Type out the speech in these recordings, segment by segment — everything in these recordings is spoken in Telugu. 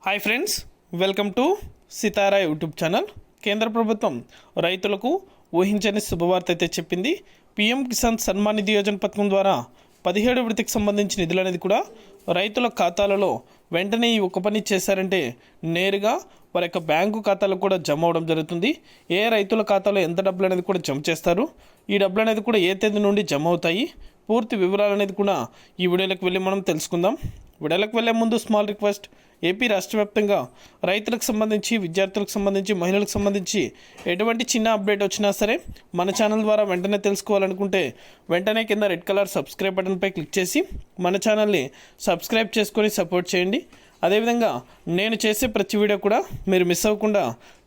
Hi friends, welcome to Sitara YouTube channel. కేంద్ర ప్రభుత్వం రైతులకు ఊహించని శుభవార్త అయితే చెప్పింది. పీఎం కిసాన్ సన్మాన్ నిధి యోజన పథకం ద్వారా 17 విడతకి సంబంధించిన నిధులు అనేది కూడా రైతుల ఖాతాలలో వెంటనే ఈ ఒక పని చేశారంటే నేరుగా వారి యొక్క బ్యాంకు ఖాతాలో కూడా జమ అవడం జరుగుతుంది. ఏ రైతుల ఖాతాలో ఎంత డబ్బులు అనేది కూడా జమ చేస్తారు, ఈ డబ్బులు అనేది కూడా ఏ తేదీ నుండి జమ అవుతాయి, పూర్తి వివరాలు అనేది కూడా ఈ వీడియోలోకి వెళ్ళి మనం తెలుసుకుందాం. వీడియోలోకి వెళ్ళే ముందు స్మాల్ రిక్వెస్ట్, ఏపీ రాష్ట్ర వ్యాప్తంగా రైతులకు సంబంధించి, విద్యార్థులకు సంబంధించి, మహిళలకు సంబంధించి ఎటువంటి చిన్న అప్డేట్ వచ్చినా సరే మన ఛానల్ ద్వారా వెంటనే తెలుసుకోవాలనుకుంటే వెంటనే కింద రెడ్ కలర్ సబ్స్క్రైబ్ బటన్పై క్లిక్ చేసి మన ఛానల్ని సబ్స్క్రైబ్ చేసుకొని సపోర్ట్ చేయండి. అదేవిధంగా నేను చేసే ప్రతి వీడియో కూడా మీరు మిస్ అవ్వకుండా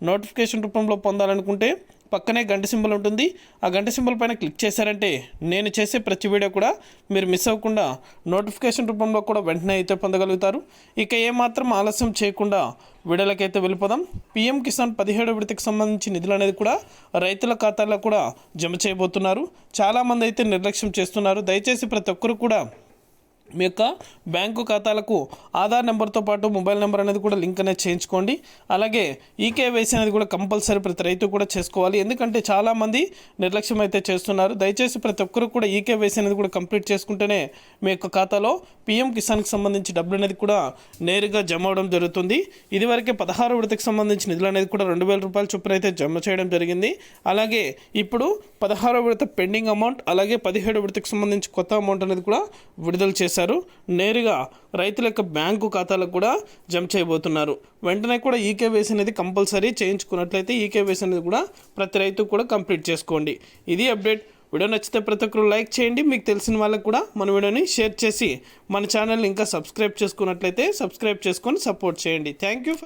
నోటిఫికేషన్ రూపంలో పొందాలనుకుంటే పక్కనే గంట సింబల్ ఉంటుంది. ఆ గంట సింబల్ పైన క్లిక్ చేశారంటే నేను చేసే ప్రతి వీడియో కూడా మీరు మిస్ అవ్వకుండా నోటిఫికేషన్ రూపంలో కూడా వెంటనే అయితే పొందగలుగుతారు. ఇక ఏమాత్రం ఆలస్యం చేయకుండా వీడియోలకైతే వెళ్ళిపోదాం. పీఎం కిసాన్ 17 విడతకు సంబంధించి నిధులు అనేది కూడా రైతుల ఖాతాల్లో కూడా జమ చేయబోతున్నారు. చాలామంది అయితే నిర్లక్ష్యం చేస్తున్నారు. దయచేసి ప్రతి ఒక్కరు కూడా మీ యొక్క బ్యాంకు ఖాతాలకు ఆధార్ నెంబర్తో పాటు మొబైల్ నెంబర్ అనేది కూడా లింక్ అనేది చేయించుకోండి. అలాగే ఈకేవైసీ అనేది కూడా కంపల్సరీ ప్రతి రైతు కూడా చేసుకోవాలి. ఎందుకంటే చాలామంది నిర్లక్ష్యం అయితే చేస్తున్నారు. దయచేసి ప్రతి ఒక్కరు కూడా ఈకేవైసీ అనేది కూడా కంప్లీట్ చేసుకుంటేనే మీ యొక్క ఖాతాలో పీఎం కిసాన్కి సంబంధించి డబ్బులు అనేది కూడా నేరుగా జమ అవడం జరుగుతుంది. ఇదివరకే 16 విడతకు సంబంధించి నిధులు అనేది కూడా 2,000 రూపాయల చొప్పున అయితే జమ చేయడం జరిగింది. అలాగే ఇప్పుడు 16 విడత పెండింగ్ అమౌంట్, అలాగే 17 విడతకు సంబంధించి కొత్త అమౌంట్ అనేది కూడా విడుదల చేశారు. నేరుగా రైతుల యొక్క బ్యాంకు ఖాతాలకు కూడా జమ చేయబోతున్నారు. వెంటనే కూడా ఈకేవైసీ అనేది కంపల్సరీ చేయించుకున్నట్లయితే ఈకేవైసీ అనేది కూడా ప్రతి రైతు కూడా కంప్లీట్ చేసుకోండి. ఇది అప్డేట్. వీడియో నచ్చితే ప్రతి ఒక్కరు లైక్ చేయండి. మీకు తెలిసిన వాళ్ళకు కూడా మన వీడియోని షేర్ చేసి మన ఛానల్ని ఇంకా సబ్స్క్రైబ్ చేసుకున్నట్లయితే సబ్స్క్రైబ్ చేసుకొని సపోర్ట్ చేయండి. Thank you.